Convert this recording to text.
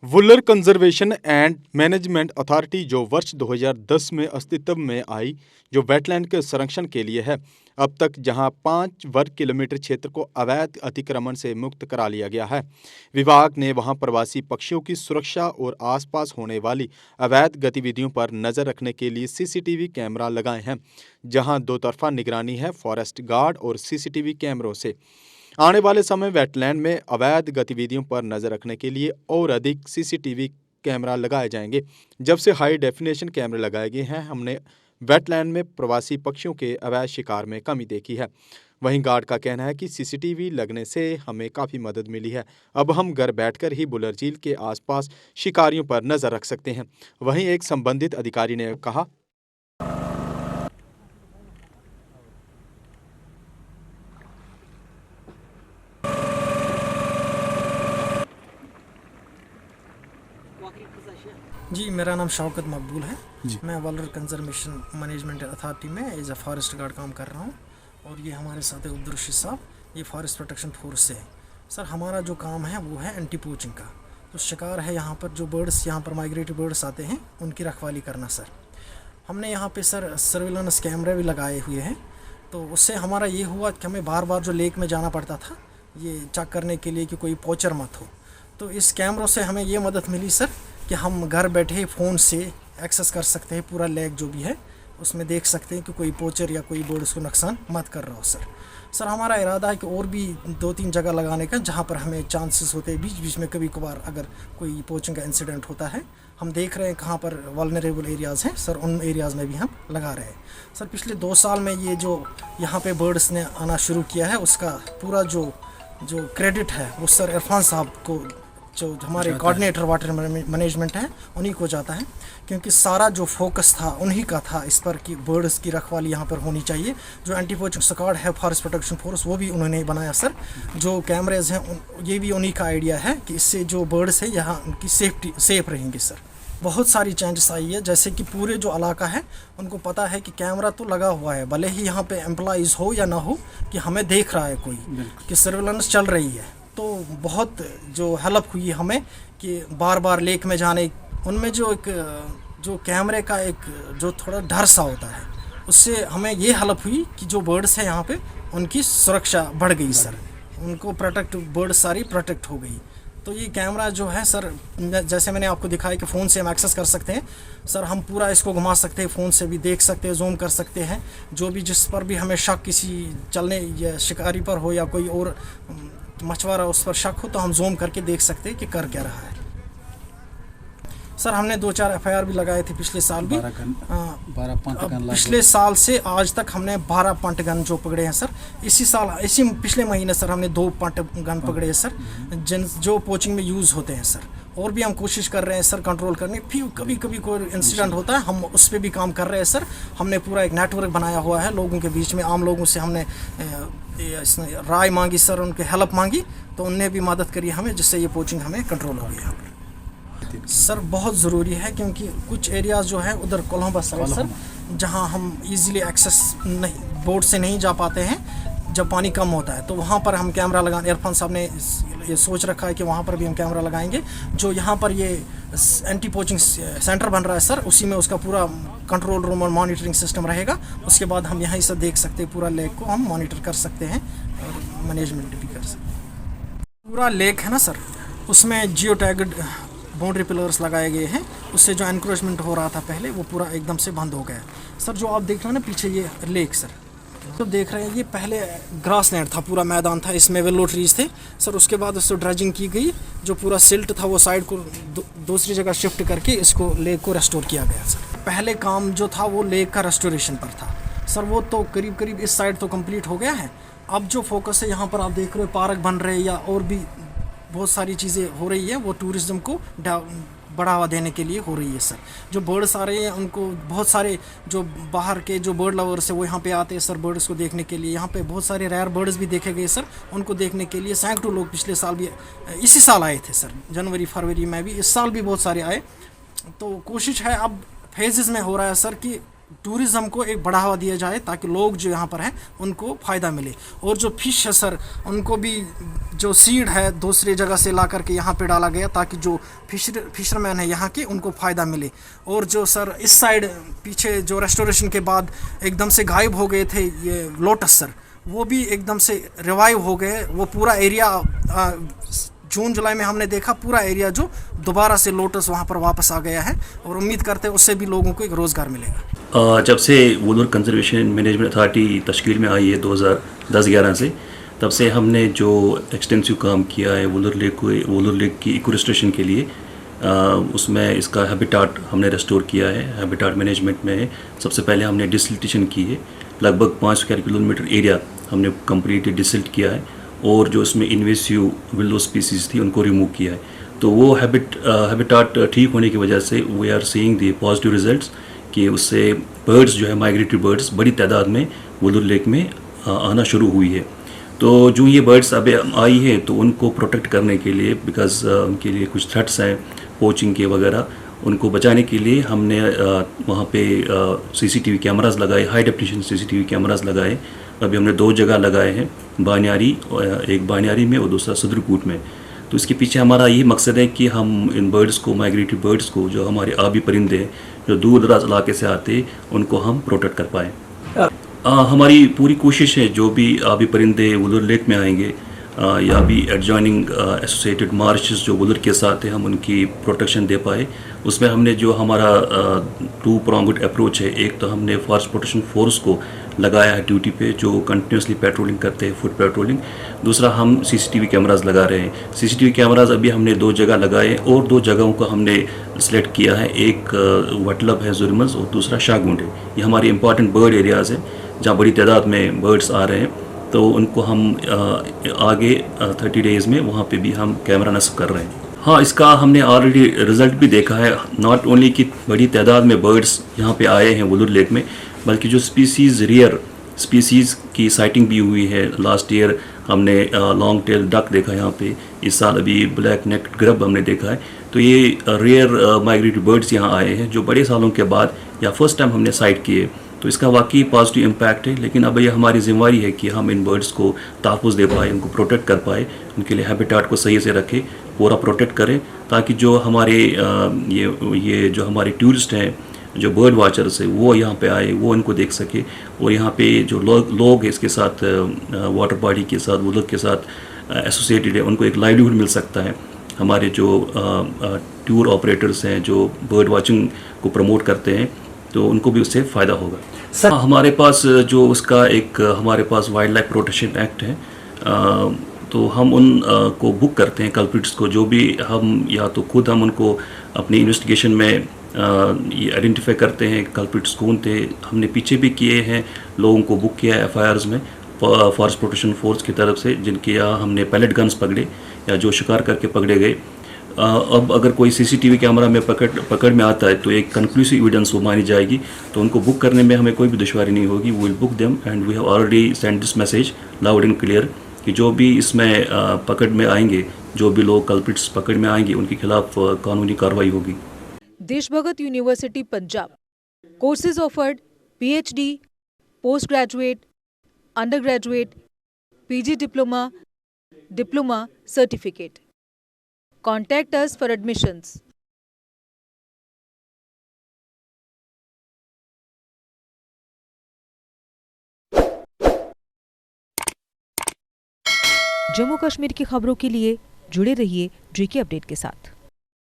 Wular conservation and management authority जो वर्ष 2010 में अस्तित्व में आई, जो वेटलैंड के संरक्षण के लिए है। अब तक जहां 5 वर्ग किलोमीटर क्षेत्र को अवैध अतिक्रमण से मुक्त करा लिया गया है। विभाग ने वहां प्रवासी पक्षियों की सुरक्षा और आसपास होने वाली अवैध गतिविधियों पर नजर रखने के लिए सीसीटीवी कैमरा लगाए हैं, जहां दो तरफा निगरानी है फॉरेस्ट गार्ड और सीसीटीवी कैमरों से। आने वाले समय वेटलैंड में अवैध गतिविधियों पर नजर रखने के लिए और अधिक सीसीटीवी कैमरा लगाए जाएंगे। जब से हाई डेफिनेशन कैमरे लगाए गए हैं, हमने वेटलैंड में प्रवासी पक्षियों के अवैध शिकार में कमी देखी है। वहीं गार्ड का कहना है कि सीसीटीवी लगने से हमें काफ़ी मदद मिली है। अब हम घर बैठकर ही बुलर झील के आसपास शिकारियों पर नजर रख सकते हैं। वहीं एक संबंधित अधिकारी ने कहा, जी, मेरा नाम शौकत मकबूल है जी। मैं वुलर कंजर्वेशन मैनेजमेंट अथॉरिटी में एज अ फॉरेस्ट गार्ड काम कर रहा हूँ। और ये हमारे साथ है अब्दुल साहब, ये फॉरेस्ट प्रोटेक्शन फोर्स से है। सर, हमारा जो काम है वो है एंटी पोचिंग का। तो शिकार है यहाँ पर जो बर्ड्स यहाँ पर माइग्रेटरी बर्ड्स आते हैं, उनकी रखवाली करना। सर, हमने यहाँ पे सर सर्विलांस कैमरे भी लगाए हुए हैं। तो उससे हमारा ये हुआ कि हमें बार बार जो लेक में जाना पड़ता था ये चेक करने के लिए कि कोई पोचर मत हो। तो इस कैमरों से हमें ये मदद मिली सर कि हम घर बैठे फ़ोन से एक्सेस कर सकते हैं पूरा लेक जो भी है, उसमें देख सकते हैं कि कोई पोचर या कोई बर्ड उसको नुकसान मत कर रहा हो। सर, हमारा इरादा है कि और भी 2-3 जगह लगाने का जहाँ पर हमें चांसेस होते हैं बीच बीच में कभी कभार अगर कोई पोचिंग का इंसिडेंट होता है। हम देख रहे हैं कहाँ पर वल्नरेबल एरियाज़ हैं सर, उन एरियाज़ में भी हम लगा रहे हैं। सर, पिछले 2 साल में ये जो यहाँ पे बर्ड्स ने आना शुरू किया है उसका पूरा जो क्रेडिट है वो सर इरफान साहब को, जो हमारे कोऑर्डिनेटर वाटर मैनेजमेंट है, उन्हीं को जाता है। क्योंकि सारा जो फोकस था उन्हीं का था इस पर कि बर्ड्स की रखवाली यहाँ पर होनी चाहिए। जो एंटी पोचिंग स्क्वाड है फॉरेस्ट प्रोटेक्शन फोर्स, वो भी उन्होंने बनाया सर। जो कैमरेज हैं ये भी उन्हीं का आइडिया है कि इससे जो बर्ड्स है यहाँ उनकी सेफ रहेंगे। सर, बहुत सारी चेंजेस आई है, जैसे कि पूरे जो इलाका है उनको पता है कि कैमरा तो लगा हुआ है, भले ही यहाँ पे एम्प्लॉइज़ हो या ना हो, कि हमें देख रहा है कोई, कि सर्विलांस चल रही है। तो बहुत जो हेल्प हुई हमें कि बार बार लेक में जाने, उनमें जो कैमरे का एक जो थोड़ा डर सा होता है, उससे हमें ये हेल्प हुई कि जो बर्ड्स हैं यहाँ पे उनकी सुरक्षा बढ़ गई सर, उनको बर्ड्स सारी प्रोटेक्ट हो गई। तो ये कैमरा जो है सर, जैसे मैंने आपको दिखाया कि फ़ोन से हम एक्सेस कर सकते हैं सर, हम पूरा इसको घुमा सकते हैं, फ़ोन से भी देख सकते हैं, जूम कर सकते हैं। जो भी जिस पर भी हमें शक किसी चलने या शिकारी पर हो या कोई और मछुआरा उस पर शक हो, तो हम जूम करके देख सकते हैं कि कर क्या रहा है। सर, हमने 2-4 FIR भी लगाए थे पिछले साल भी। 12 पंट गन पिछले साल से आज तक हमने 12 पंट गन जो पकड़े हैं सर। इसी पिछले महीने सर हमने 2 पंट गन पकड़े हैं सर, जो पोचिंग में यूज़ होते हैं सर। और भी हम कोशिश कर रहे हैं सर कंट्रोल करने। फिर कभी कभी कोई इंसिडेंट होता है, हम उस पर भी काम कर रहे हैं सर। हमने पूरा एक नेटवर्क बनाया हुआ है लोगों के बीच में। आम लोगों से हमने राय मांगी सर, उनके हेल्प मांगी, तो उनने भी मदद करी हमें, जिससे ये पोचिंग हमें कंट्रोल हो गई यहाँ पर। सर, बहुत ज़रूरी है क्योंकि कुछ एरियाज़ जो है उधर कोलंबा साइड सर, जहाँ हम इजीली एक्सेस नहीं, बोट से नहीं जा पाते हैं जब पानी कम होता है, तो वहाँ पर हम कैमरा लगाने, इरफान साहब ने ये सोच रखा है कि वहाँ पर भी हम कैमरा लगाएंगे। जो यहाँ पर ये एंटी पोचिंग सेंटर बन रहा है सर, उसी में उसका पूरा कंट्रोल रूम और मॉनिटरिंग सिस्टम रहेगा। उसके बाद हम यहीं से देख सकते हैं, पूरा लेक को हम मॉनिटर कर सकते हैं और मैनेजमेंट भी कर सकते हैं। पूरा लेक है ना सर, उसमें जियो टैग्ड बाउंड्री पिलर्स लगाए गए हैं। उससे जो एनक्रोचमेंट हो रहा था पहले, वो पूरा एकदम से बंद हो गया सर। जो आप देख रहे हैं ना पीछे ये लेक सर, तो देख रहे हैं ये पहले ग्रास लैंड था, पूरा मैदान था, इसमें विलो ट्रीज थे सर। उसके बाद उसको ड्रेजिंग की गई, जो पूरा सिल्ट था वो साइड को दूसरी जगह शिफ्ट करके इसको लेक को रेस्टोर किया गया सर। पहले काम जो था वो लेक का रेस्टोरेशन पर था सर, वो तो करीब इस साइड तो कंप्लीट हो गया है। अब जो फोकस है यहाँ पर आप देख रहे हो, पार्क बन रहे हैं या और भी बहुत सारी चीज़ें हो रही है, वो टूरिज़्म को बढ़ावा देने के लिए हो रही है सर। जो बर्ड्स आ रहे हैं उनको, बहुत सारे जो बाहर के जो बर्ड लवर्स है वो यहाँ पे आते हैं सर बर्ड्स को देखने के लिए। यहाँ पे बहुत सारे रेयर बर्ड्स भी देखे गए सर, उनको देखने के लिए सैकड़ों लोग पिछले साल भी, इसी साल आए थे सर, जनवरी फरवरी में भी, इस साल भी बहुत सारे आए। तो कोशिश है, अब फेजेस में हो रहा है सर कि टूरिज़्म को एक बढ़ावा दिया जाए ताकि लोग जो यहाँ पर हैं उनको फ़ायदा मिले। और जो फ़िश है सर, उनको भी जो सीड है दूसरी जगह से ला करके यहाँ पे डाला गया ताकि जो फिशरमैन है यहाँ के उनको फ़ायदा मिले। और जो सर इस साइड पीछे जो रेस्टोरेशन के बाद एकदम से गायब हो गए थे ये लोटस सर, वो भी एकदम से रिवाइव हो गए। वो पूरा एरिया जून जुलाई में हमने देखा पूरा एरिया जो दोबारा से लोटस वहाँ पर वापस आ गया है और उम्मीद करते हैं उससे भी लोगों को एक रोज़गार मिलेगा। जब से वुलर कंजर्वेशन मैनेजमेंट अथॉरिटी तश्कील में आई है 2010-11 से, तब से हमने जो एक्सटेंसिव काम किया है वुलर लेक की इकोरिस्टोरेशन के लिए, उसमें इसका हैबिटाट हमने रेस्टोर किया है। हैबिटाट मैनेजमेंट में सबसे पहले हमने डिसल्टेशन की है, लगभग 5 स्क्वायर किलोमीटर एरिया हमने कम्प्लीटली डिसल्ट किया है और जो इसमें इन्वेसिव विल्लो स्पीसीज़ थी उनको रिमूव किया है। तो वो हैबिटाट ठीक होने की वजह से we are seeing the positive results कि उससे बर्ड्स जो है माइग्रेटरी बर्ड्स बड़ी तादाद में वुलर लेक में आना शुरू हुई है। तो जो ये बर्ड्स अब आई है तो उनको प्रोटेक्ट करने के लिए, बिकॉज उनके लिए कुछ थ्रेट्स हैं पोचिंग के वगैरह, उनको बचाने के लिए हमने वहाँ पे CCTV कैमरास लगाए, हाई डेफिनेशन CCTV कैमरास लगाए। अभी हमने 2 जगह लगाए हैं, बानियारी, एक बानियारी में और दूसरा सदरकूट में। तो इसके पीछे हमारा यही मकसद है कि हम इन बर्ड्स को, माइग्रेटरी बर्ड्स को, जो हमारे आबी परिंदे हैं जो दूर दराज इलाके से आते हैं, उनको हम प्रोटेक्ट कर पाएँ। हमारी पूरी कोशिश है जो भी आबी परिंदे वुलर लेक में आएंगे या भी एडजॉइनिंग एसोसिएटेड मार्शेस जो वुलर के साथ है, हम उनकी प्रोटेक्शन दे पाए। उसमें हमने जो हमारा 2 pronged अप्रोच है, एक तो हमने फॉरेस्ट प्रोटेक्शन फोर्स को लगाया है ड्यूटी पे जो कंटिन्यूसली पेट्रोलिंग करते हैं, फुट पेट्रोलिंग। दूसरा हम CCTV कैमरास लगा रहे हैं। CCTV कैमरास अभी हमने 2 जगह लगाए और 2 जगहों को हमने सेलेक्ट किया है, एक वटलब है जुर्मस और दूसरा शाहगुंड है। ये हमारे इंपॉर्टेंट बर्ड एरियाज़ हैं जहाँ बड़ी तादाद में बर्ड्स आ रहे हैं, तो उनको हम आगे 30 डेज़ में वहाँ पे भी हम कैमरा नस्ब कर रहे हैं। हाँ, इसका हमने ऑलरेडी रिज़ल्ट भी देखा है, नॉट ओनली कि बड़ी तादाद में बर्ड्स यहाँ पे आए हैं वुलर लेक में, बल्कि जो स्पीसीज़, रेयर स्पीसीज़ की साइटिंग भी हुई है। लास्ट ईयर हमने लॉन्ग टेल डक देखा यहाँ पे, इस साल अभी ब्लैक नेक्ड ग्रब हमने देखा है। तो ये रेयर माइग्रेटरी बर्ड्स यहाँ आए हैं जो बड़े सालों के बाद या फर्स्ट टाइम हमने साइट किए। तो इसका वाकई पॉजिटिव इम्पैक्ट है, लेकिन अब ये हमारी जिम्मेवारी है कि हम इन बर्ड्स को तहफ़्फ़ुज़ दे पाए, उनको प्रोटेक्ट कर पाए, उनके लिए हैबिटाट को सही से रखें, पूरा प्रोटेक्ट करें, ताकि जो हमारे ये जो हमारे टूरिस्ट हैं, जो बर्ड वाचर्स है, वो यहाँ पे आए, वो इनको देख सके। और यहाँ पे जो लोग इसके साथ वाटर बॉडी के साथ, वुलर के साथ एसोसिएटेड है, उनको एक लाइवलीहुड मिल सकता है। हमारे जो टूर ऑपरेटर्स हैं जो बर्ड वाचिंग को प्रमोट करते हैं, तो उनको भी उससे फ़ायदा होगा। सर, हमारे पास जो उसका एक हमारे पास वाइल्ड लाइफ प्रोटेक्शन एक्ट है, तो हम उन को बुक करते हैं कल्प्रिट्स को, जो भी हम या तो खुद हम उनको अपनी इन्वेस्टिगेशन में ये आइडेंटिफाई करते हैं कल्प्रिट्स कौन थे। हमने पीछे भी किए हैं, लोगों को बुक किया है FIRs में फॉरेस्ट प्रोटेक्शन फोर्स की तरफ से, जिनके यहाँ हमने पैलेट गन्स पकड़े या जो शिकार करके पकड़े गए। अब अगर कोई CCTV कैमरा में पकड़ में आता है तो एक कंक्लूसिव एविडेंस वो मानी जाएगी, तो उनको बुक करने में हमें कोई भी दुश्वारी नहीं होगी। We will book them and we have already send this message loud and clear कि जो भी इसमें पकड़ में आएंगे, जो भी लोग कल्प्रिट्स पकड़ में आएंगे, उनके खिलाफ कानूनी कार्रवाई होगी। Deshbhagat university Punjab courses offered PhD, post graduate, under graduate, PG diploma certificate. Contact us for admissions. Jammu Kashmir की खबरों के लिए जुड़े रहिए GK अपडेट के साथ।